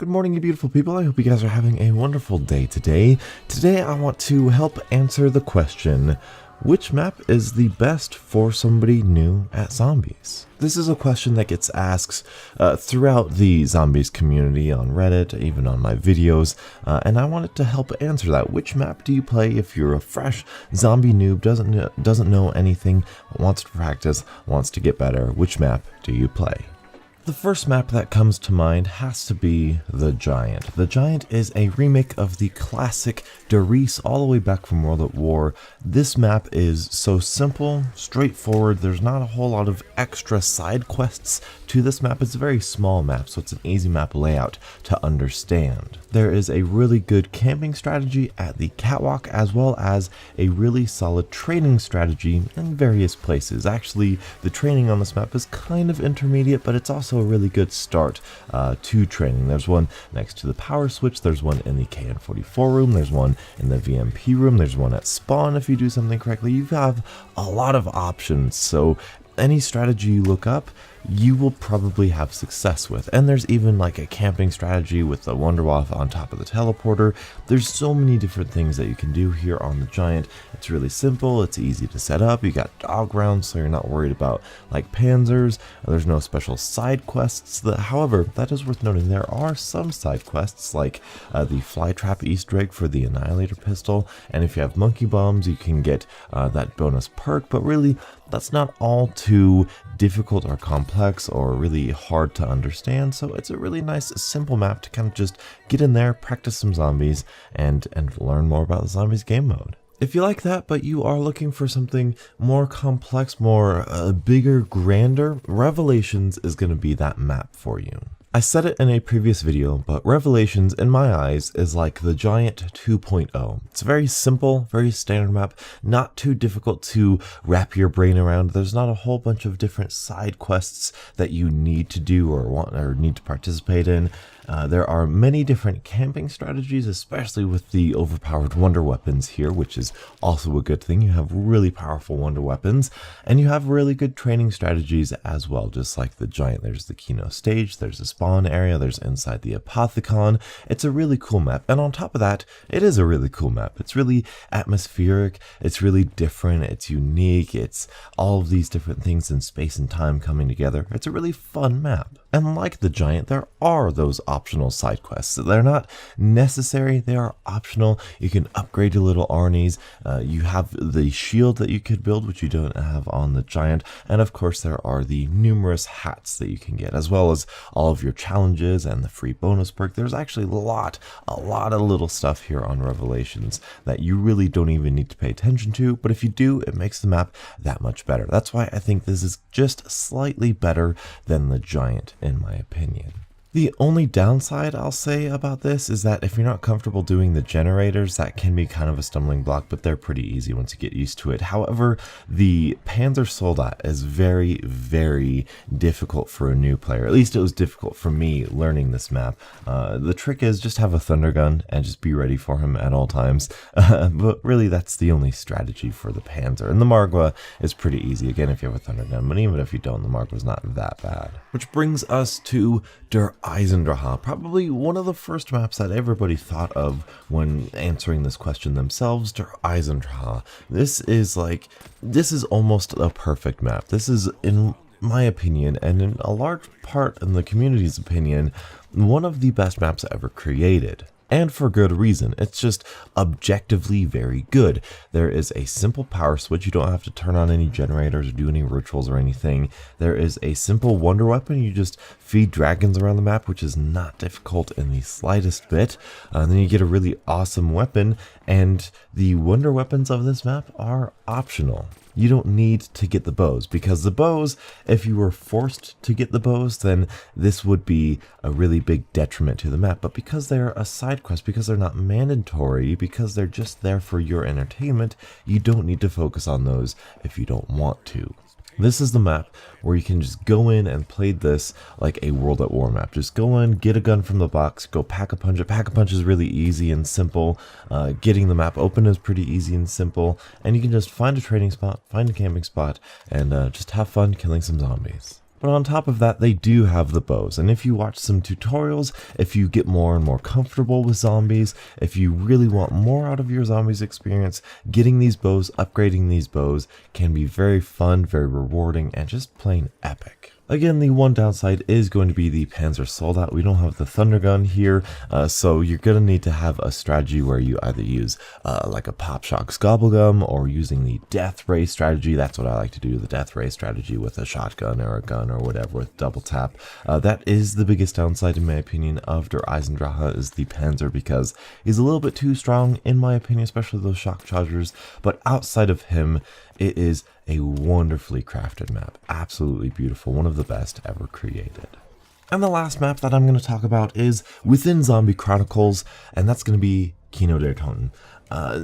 Good morning, you beautiful people. I hope you guys are having a wonderful day today. Today I want to help answer the question, which map is the best for somebody new at zombies? This is a question that gets asked throughout the zombies community on Reddit, even on my videos, and I wanted to help answer that. Which map do you play if you're a fresh zombie noob, doesn't know anything, wants to practice, wants to get better? Which map do you play? The first map that comes to mind has to be The Giant. The Giant is a remake of the classic Der all the way back from World at War. This map is so simple, straightforward. There's not a whole lot of extra side quests to this map. It's a very small map, so it's an easy map layout to understand. There is a really good camping strategy at the catwalk, as well as a really solid training strategy in various places. Actually, the training on this map is kind of intermediate, but it's also a really good start to training. There's one next to the power switch, there's one in the KN44 room, there's one in the VMP room, there's one at spawn if you do something correctly. You have a lot of options, so any strategy you look up, you will probably have success with. And there's even like a camping strategy with the Wonderwaff on top of the teleporter. There's so many different things that you can do here on the Giant. It's really simple, it's easy to set up. You got dog rounds, so you're not worried about like panzers. There's no special side quests. However, that is worth noting, there are some side quests like the Flytrap Easter egg for the Annihilator pistol, and if you have monkey bombs you can get that bonus perk, but really that's not all too difficult or complex or really hard to understand, so it's a really nice simple map to kind of just get in there, practice some zombies, and learn more about the zombies game mode. If you like that, but you are looking for something more complex, more bigger, grander, Revelations is going to be that map for you. I said it in a previous video, but Revelations, in my eyes, is like the Giant 2.0. It's a very simple, very standard map, not too difficult to wrap your brain around. There's not a whole bunch of different side quests that you need to do or need to participate in. There are many different camping strategies, especially with the overpowered wonder weapons here, which is also a good thing. You have really powerful wonder weapons, and you have really good training strategies as well, just like the Giant. There's the Kino stage, there's a spawn area, there's inside the Apothecon. It's a really cool map, and on top of that, it is a really cool map. It's really atmospheric, it's really different, it's unique, it's all of these different things in space and time coming together. It's a really fun map. And like the Giant, there are those optional side quests. They're not necessary, they are optional. You can upgrade your little Arnies. You have the shield that you could build, which you don't have on the Giant. And of course, there are the numerous hats that you can get, as well as all of your challenges and the free bonus perk. There's actually a lot of little stuff here on Revelations that you really don't even need to pay attention to. But if you do, it makes the map that much better. That's why I think this is just slightly better than the Giant, in my opinion. The only downside I'll say about this is that if you're not comfortable doing the generators, that can be kind of a stumbling block, but they're pretty easy once you get used to it. However, the Panzer Soldat is very, very difficult for a new player. At least it was difficult for me learning this map. The trick is just have a thunder gun and just be ready for him at all times. But really, that's the only strategy for the Panzer. And the Margwa is pretty easy, again, if you have a thunder gun, but even if you don't, the Margwa's not that bad. Which brings us to Der Eisendrache, probably one of the first maps that everybody thought of when answering this question themselves. Der Eisendrache. This is almost a perfect map. This is, in my opinion, and in a large part in the community's opinion, one of the best maps ever created. And for good reason. It's just objectively very good. There is a simple power switch. You don't have to turn on any generators or do any rituals or anything. There is a simple wonder weapon. You just feed dragons around the map, which is not difficult in the slightest bit. And then you get a really awesome weapon, and the wonder weapons of this map are optional. You don't need to get the bows, because the bows, if you were forced to get the bows, then this would be a really big detriment to the map. But because they're a side quest, because they're not mandatory, because they're just there for your entertainment, you don't need to focus on those if you don't want to. This is the map where you can just go in and play this like a World at War map. Just go in, get a gun from the box, go pack-a-punch it. Pack-a-punch is really easy and simple. Getting the map open is pretty easy and simple. And you can just find a trading spot, find a camping spot, and just have fun killing some zombies. But on top of that, they do have the bows, and if you watch some tutorials, if you get more and more comfortable with zombies, if you really want more out of your zombies experience, getting these bows, upgrading these bows can be very fun, very rewarding, and just plain epic. Again, the one downside is going to be the Panzer Soldat. We don't have the Thunder Gun here, so you're going to need to have a strategy where you either use like a Pop Shock's Gobblegum or using the Death Ray strategy. That's what I like to do, the Death Ray strategy with a shotgun or a gun or whatever with double tap. That is the biggest downside, in my opinion, of der Eisendrache is the Panzer, because he's a little bit too strong, in my opinion, especially those shock chargers. But outside of him, it is a wonderfully crafted map. Absolutely beautiful. One of the best ever created. And the last map that I'm going to talk about is within Zombie Chronicles, and that's going to be Kino der Toten.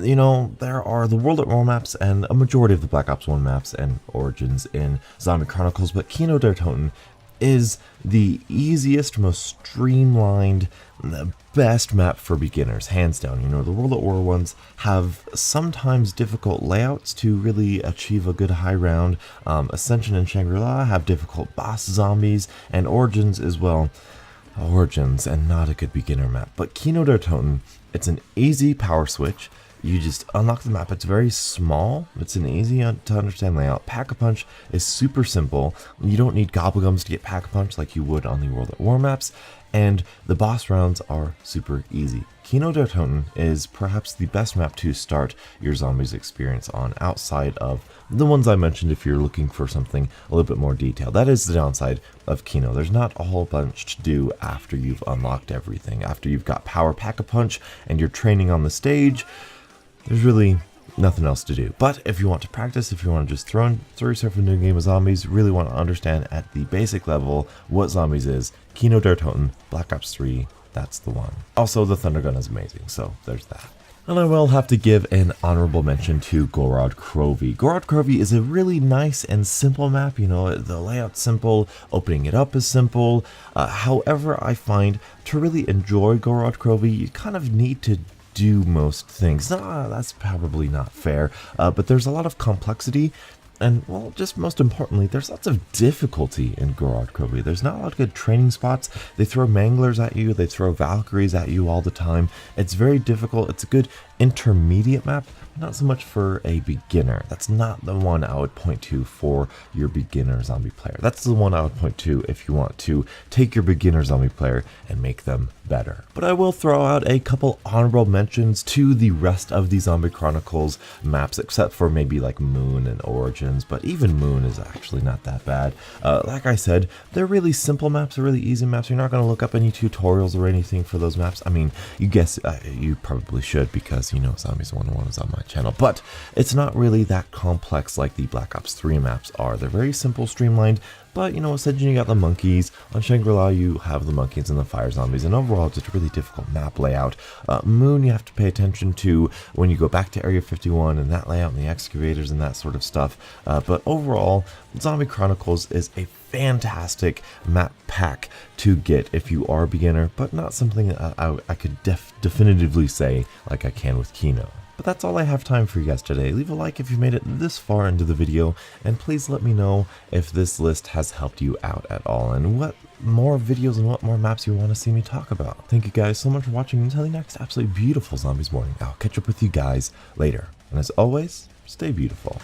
You know, there are the World at War maps and a majority of the Black Ops 1 maps and Origins in Zombie Chronicles, but Kino der Toten is the easiest, most streamlined, the best map for beginners, hands down. You know, the World at War ones have sometimes difficult layouts to really achieve a good high round. Ascension and Shangri-La have difficult boss zombies, and Origins as well. Origins, and not a good beginner map. But Kino der Toten, it's an easy power switch. You just unlock the map. It's very small. It's an easy to understand layout. Pack-a-Punch is super simple. You don't need Gobblegums to get Pack-a-Punch like you would on the World at War maps. And the boss rounds are super easy. Kino der Toten is perhaps the best map to start your zombies experience on, outside of the ones I mentioned if you're looking for something a little bit more detailed. That is the downside of Kino. There's not a whole bunch to do after you've unlocked everything. After you've got Power Pack-a-Punch and you're training on the stage, there's really nothing else to do. But if you want to practice, if you want to just throw yourself into a game of zombies, really want to understand at the basic level what zombies is, Kino der Toten, Black Ops 3, that's the one. Also, the Thunder Gun is amazing, so there's that. And I will have to give an honorable mention to Gorod Krovi. Gorod Krovi is a really nice and simple map. You know, the layout's simple, opening it up is simple. However, I find to really enjoy Gorod Krovi, you kind of need to do most things. That's probably not fair, but there's a lot of complexity, and, well, just most importantly, there's lots of difficulty in Gorod Krovi. There's not a lot of good training spots. They throw Manglers at you, they throw Valkyries at you all the time. It's very difficult. It's a good intermediate map, not so much for a beginner. That's not the one I would point to for your beginner zombie player. That's the one I would point to if you want to take your beginner zombie player and make them better. But I will throw out a couple honorable mentions to the rest of the Zombie Chronicles maps, except for maybe like Moon and Origins, but even Moon is actually not that bad. Like I said, they're really simple maps, they're really easy maps. You're not going to look up any tutorials or anything for those maps. I mean, you guess you probably should, because you know Zombies 101 is on my channel, but it's not really that complex like the Black Ops 3 maps are. They're very simple, streamlined, but you know, Ascension, you got the monkeys. On Shangri-La, you have the monkeys and the fire zombies, and overall, it's a really difficult map layout. Moon, you have to pay attention to when you go back to Area 51 and that layout and the excavators and that sort of stuff. But overall, Zombie Chronicles is a fantastic map pack to get if you are a beginner, but not something that I could definitively say like I can with Kino. But that's all I have time for you guys today. Leave a like if you made it this far into the video, and please let me know if this list has helped you out at all, and what more videos and what more maps you want to see me talk about. Thank you guys so much for watching. Until the next absolutely beautiful Zombies morning, I'll catch up with you guys later. And as always, stay beautiful.